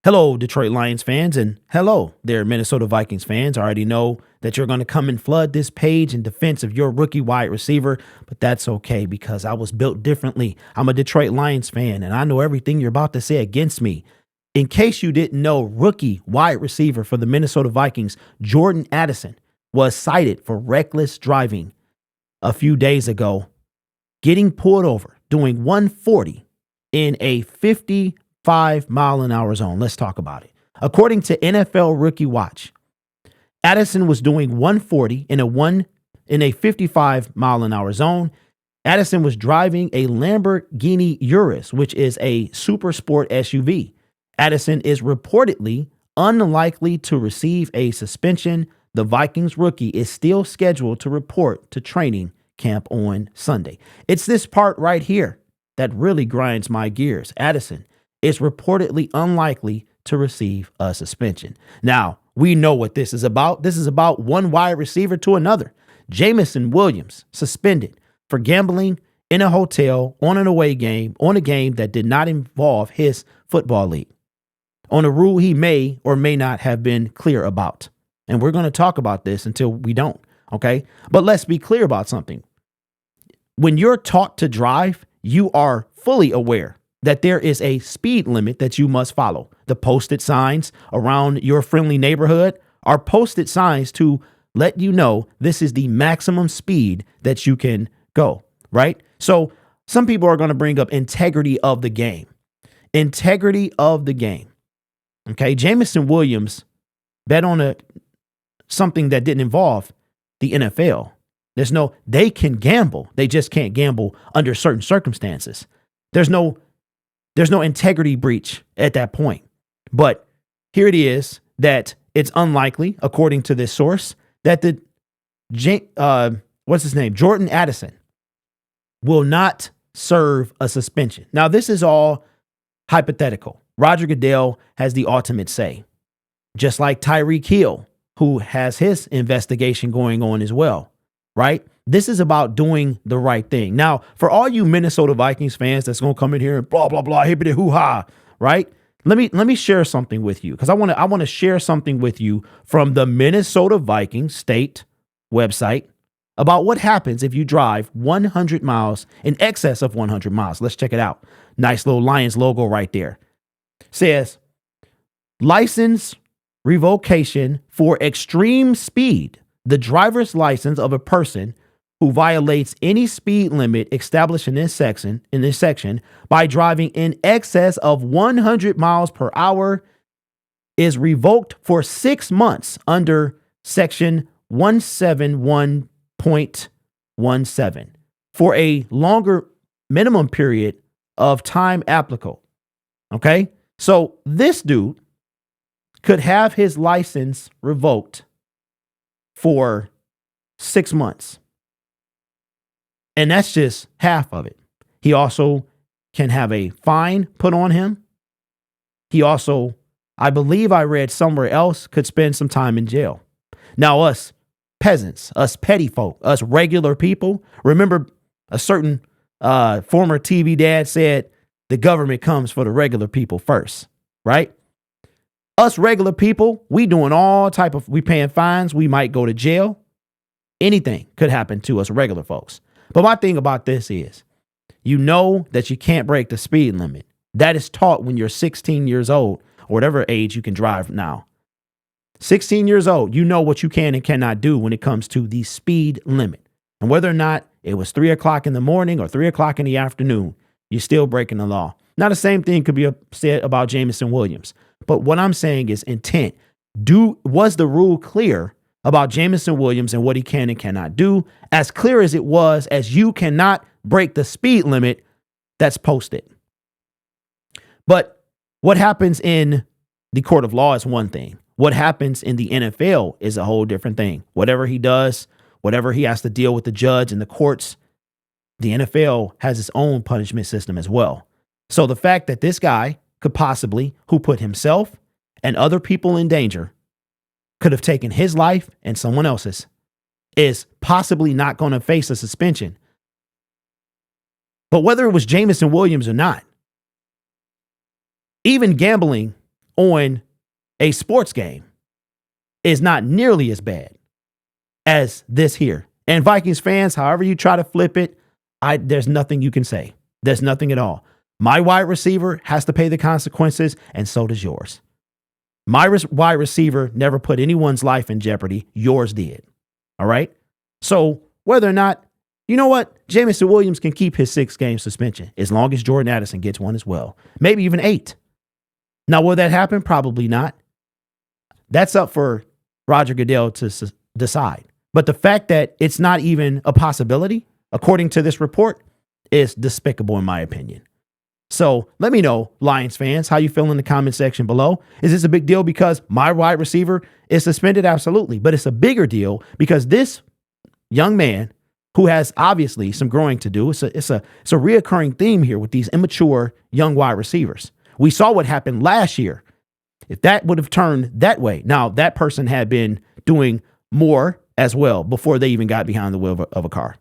Hello, Detroit Lions fans, and hello there, Minnesota Vikings fans. I already know that you're going to come and flood this page in defense of your rookie wide receiver, but that's okay because I was built differently. I'm a Detroit Lions fan, and I know everything you're about to say against me. In case you didn't know, rookie wide receiver for the Minnesota Vikings, Jordan Addison, was cited for reckless driving a few days ago, getting pulled over, doing 140 in a 55-mile-an-hour zone. Let's talk about it. According to NFL Rookie Watch, Addison was doing 140 in a 55-mile-an-hour zone. Addison was driving a Lamborghini Urus, which is a super sport SUV. Addison is reportedly unlikely to receive a suspension. The Vikings rookie is still scheduled to report to training camp on Sunday. It's this part right here that really grinds my gears. Addison is reportedly unlikely to receive a suspension. Now, we know what this is about. This is about one wide receiver to another. Jameson Williams suspended for gambling in a hotel on an away game, on a game that did not involve his football league, on a rule he may or may not have been clear about. And we're going to talk about this until we don't, okay? But let's be clear about something. When you're taught to drive, you are fully aware that there is a speed limit that you must follow. The posted signs around your friendly neighborhood are posted signs to let you know this is the maximum speed that you can go, right? So some people are going to bring up integrity of the game. Integrity of the game. Okay, Jameson Williams bet on something that didn't involve the NFL. They can gamble. They just can't gamble under certain circumstances. There's no integrity breach at that point. But here it is that it's unlikely, according to this source, that Jordan Addison will not serve a suspension. Now, this is all hypothetical. Roger Goodell has the ultimate say, just like Tyreek Hill, who has his investigation going on as well, right? This is about doing the right thing. Now, for all you Minnesota Vikings fans that's going to come in here and blah, blah, blah, hippity hoo-ha, right? Let me share something with you because I want to share something with you from the Minnesota Vikings state website about what happens if you drive 100 miles, in excess of 100 miles. Let's check it out. Nice little Lions logo right there. Says, license revocation for extreme speed. The driver's license of a person who violates any speed limit established in this section by driving in excess of 100 miles per hour is revoked for 6 months under section 171.17 for a longer minimum period of time applicable. Okay? So this dude could have his license revoked for 6 months. And that's just half of it. He also can have a fine put on him. He also, I believe I read somewhere else, could spend some time in jail. Now, us peasants, us petty folk, us regular people, remember a certain former TV dad said, the government comes for the regular people first, right? Us regular people, we paying fines. We might go to jail. Anything could happen to us regular folks. But my thing about this is, you know that you can't break the speed limit. That is taught when you're 16 years old or whatever age you can drive now. 16 years old, you know what you can and cannot do when it comes to the speed limit. And whether or not it was 3 o'clock in the morning or 3 o'clock in the afternoon, you're still breaking the law. Now, the same thing could be said about Jameson Williams. But what I'm saying is intent. Was the rule clear about Jameson Williams and what he can and cannot do? As clear as it was, as you cannot break the speed limit that's posted. But what happens in the court of law is one thing. What happens in the NFL is a whole different thing. Whatever he does, whatever he has to deal with the judge and the courts, the NFL has its own punishment system as well. So the fact that this guy could possibly, who put himself and other people in danger, could have taken his life and someone else's, is possibly not going to face a suspension. But whether it was Jameson Williams or not, even gambling on a sports game is not nearly as bad as this here. And Vikings fans, however you try to flip it, there's nothing you can say. There's nothing at all. My wide receiver has to pay the consequences, and so does yours. My wide receiver never put anyone's life in jeopardy. Yours did. All right? So whether or not, you know what? Jameson Williams can keep his 6-game suspension as long as Jordan Addison gets one as well. Maybe even 8. Now, will that happen? Probably not. That's up for Roger Goodell to decide. But the fact that it's not even a possibility, according to this report, is despicable in my opinion. So let me know, Lions fans, how you feel in the comment section below. Is this a big deal because my wide receiver is suspended? Absolutely. But it's a bigger deal because this young man, who has obviously some growing to do, it's a reoccurring theme here with these immature young wide receivers. We saw what happened last year. If that would have turned that way, now that person had been doing more as well before they even got behind the wheel of a car.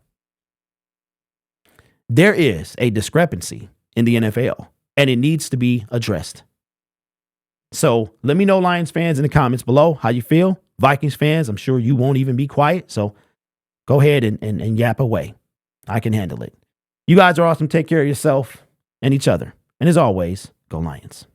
There is a discrepancy in the NFL, and it needs to be addressed. So let me know, Lions fans, in the comments below how you feel. Vikings fans, I'm sure you won't even be quiet. So go ahead and yap away. I can handle it. You guys are awesome. Take care of yourself and each other. And as always, go Lions.